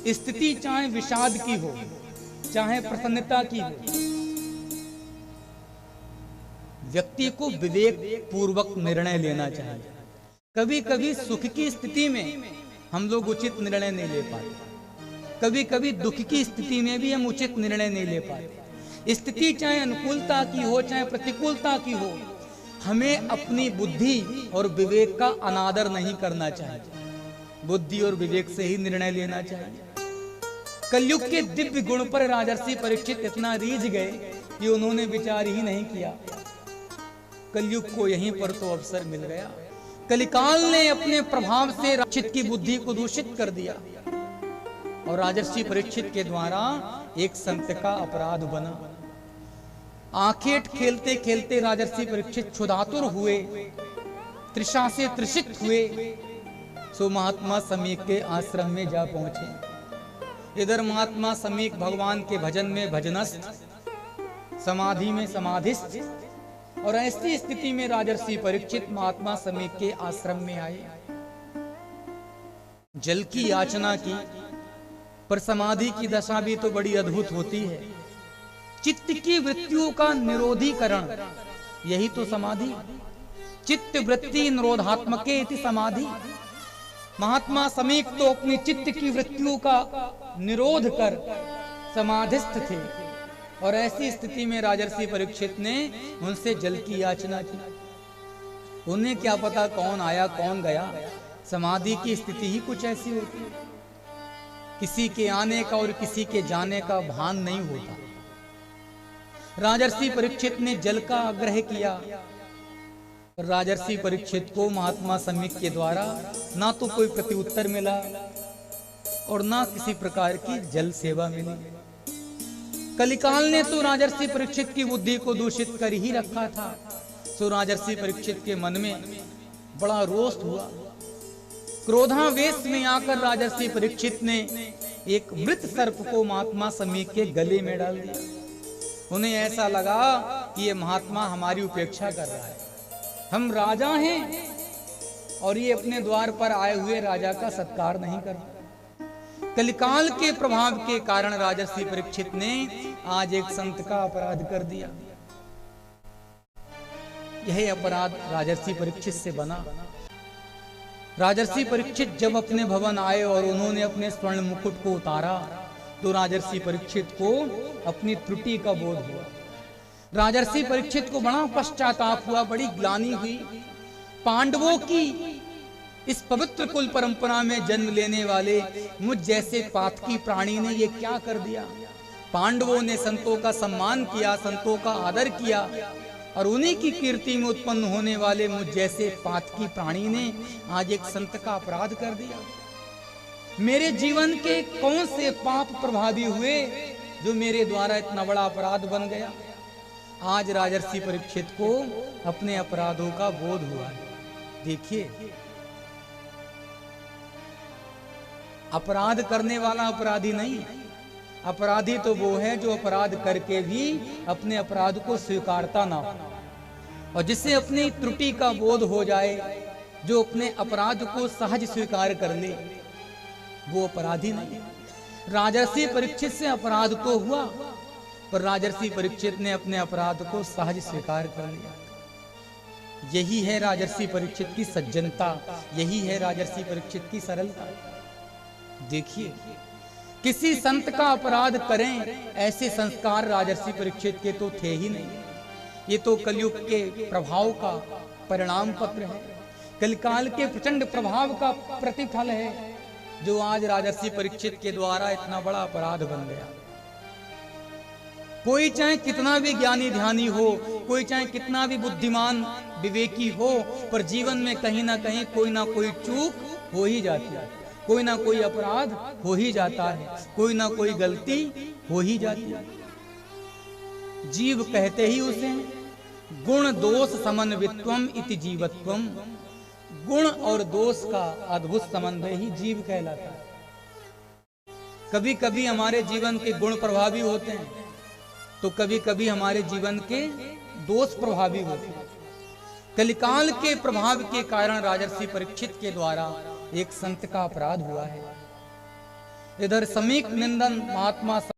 स्थिति चाहे विषाद की हो, चाहे प्रसन्नता की हो, व्यक्ति को विवेक पूर्वक निर्णय लेना चाहिए। कभी कभी सुख की स्थिति में हम लोग उचित निर्णय नहीं ले पाते, कभी कभी दुख की स्थिति में भी हम उचित निर्णय नहीं ले पाते। स्थिति चाहे अनुकूलता की हो, चाहे प्रतिकूलता की हो, हमें अपनी बुद्धि और विवेक का अनादर नहीं करना चाहिए। बुद्धि और विवेक से ही निर्णय लेना चाहिए। कलयुग के दिव्य गुण पर राजर्षि परीक्षित इतना रीझ गए कि उन्होंने विचार ही नहीं किया। कलयुग को यहीं पर तो अवसर मिल गया। कलिकाल ने अपने प्रभाव से परीक्षित की बुद्धि को दूषित कर दिया और राजर्षि परीक्षित के द्वारा एक संत का अपराध बना। आखेट खेलते खेलते राजर्षि परीक्षित क्षुधातुर हुए, तृषा से तृषित हुए, सो महात्मा समीक के आश्रम में जा पहुंचे। इधर महात्मा समीक भगवान के भजन में भजनस्थ, समाधि में समाधिस्थ, और ऐसी स्थिति में राजर्षि परीक्षित महात्मा समीक के आश्रम में आए। जल की याचना की, पर समाधि की दशा भी तो बड़ी अद्भुत होती है। चित्त की वृत्तियों का निरोधीकरण, यही तो समाधि। चित्त वृत्ति निरोधात्मके इति समाधि। महात्मा समीक तो अपनी चित्त की वृत्तियों का निरोध कर समाधिस्थ थे, और ऐसी स्थिति में राजर्षि परीक्षित ने उनसे जल की याचना की। उन्हें क्या पता कौन आया कौन गया। समाधि की स्थिति ही कुछ ऐसी होती है, किसी के आने का और किसी के जाने का भान नहीं होता। राजर्षि परीक्षित ने जल का आग्रह किया। राजर्षि परीक्षित को महात्मा समीक के द्वारा ना तो कोई प्रत्युत्तर मिला और ना किसी प्रकार की जल सेवा मिली। कलिकाल ने तो राजर्षि परीक्षित की बुद्धि को दूषित कर ही रखा था। सो राजर्षि परीक्षित के मन में बड़ा रोष हुआ। क्रोधावेश में आकर राजर्षि परीक्षित ने एक मृत सर्प को महात्मा समीक के गले में डाल दिया। उन्हें ऐसा लगा कि ये महात्मा हमारी उपेक्षा कर रहा है, हम राजा हैं और ये अपने द्वार पर आए हुए राजा का सत्कार नहीं कर रहा। कलिकाल के प्रभाव के कारण राजर्षि परीक्षित ने आज एक संत का अपराध कर दिया। यह अपराध राजर्षि परीक्षित से बना। राजर्षि परीक्षित जब अपने भवन आए और उन्होंने अपने स्वर्ण मुकुट को उतारा, तो राजर्षि परीक्षित को अपनी त्रुटि का बोध हुआ। राजर्षि परीक्षित को बड़ा पश्चाताप हुआ, बड़ी ग्लानि हुई। पांडवों की इस पवित्र कुल परंपरा में जन्म लेने वाले मुझ जैसे पातकी प्राणी ने ये क्या कर दिया। पांडवों ने संतों का सम्मान किया, संतों का आदर किया, और उन्हीं की कीर्ति में उत्पन्न होने वाले मुझ जैसे पातकी प्राणी ने आज एक संत का अपराध कर दिया। मेरे जीवन के कौन से पाप प्रभावी हुए जो मेरे द्वारा इतना बड़ा अपराध बन गया। आज राजर्षि परीक्षित को अपने अपराधों का बोध हुआ है। देखिए, अपराध करने वाला अपराधी नहीं, अपराधी तो वो है जो अपराध करके भी अपने अपराध को स्वीकारता ना हो, और जिससे अपनी त्रुटि का बोध हो जाए, जो अपने अपराध को सहज स्वीकार कर ले, वो अपराधी नहीं। राजर्षि परीक्षित से अपराध तो हुआ, पर राजर्षि परीक्षित ने अपने अपराध को सहज स्वीकार कर लिया। यही है राजर्षि परीक्षित की सज्जनता, यही है राजर्षि परीक्षित की सरलता। देखिए, किसी संत का अपराध करें ऐसे संस्कार राजर्षि परीक्षित के तो थे ही नहीं। ये तो कलयुग के प्रभाव का परिणाम पत्र है, कलिकाल के प्रचंड प्रभाव का प्रतिफल है, जो आज राजर्षि परीक्षित के द्वारा इतना बड़ा अपराध बन गया। कोई चाहे कितना भी ज्ञानी ध्यानी हो, कोई चाहे कितना भी बुद्धिमान विवेकी हो, पर जीवन में कहीं ना कहीं कोई ना कोई चूक हो ही जाती है, कोई ना कोई अपराध हो ही जाता है, कोई ना कोई गलती हो ही जाती है। जीव कहते ही उसे गुण दोष समन्वित्वम इति जीवत्वम। गुण और दोष का अद्भुत समन्वय ही जीव कहलाता है। कभी कभी हमारे जीवन के गुण प्रभावी होते हैं, तो कभी कभी हमारे जीवन के दोष प्रभावी होते हैं। कलिकाल के प्रभाव के कारण राजर्षि परीक्षित के द्वारा एक संत का अपराध हुआ है। इधर समीक निंदन महात्मा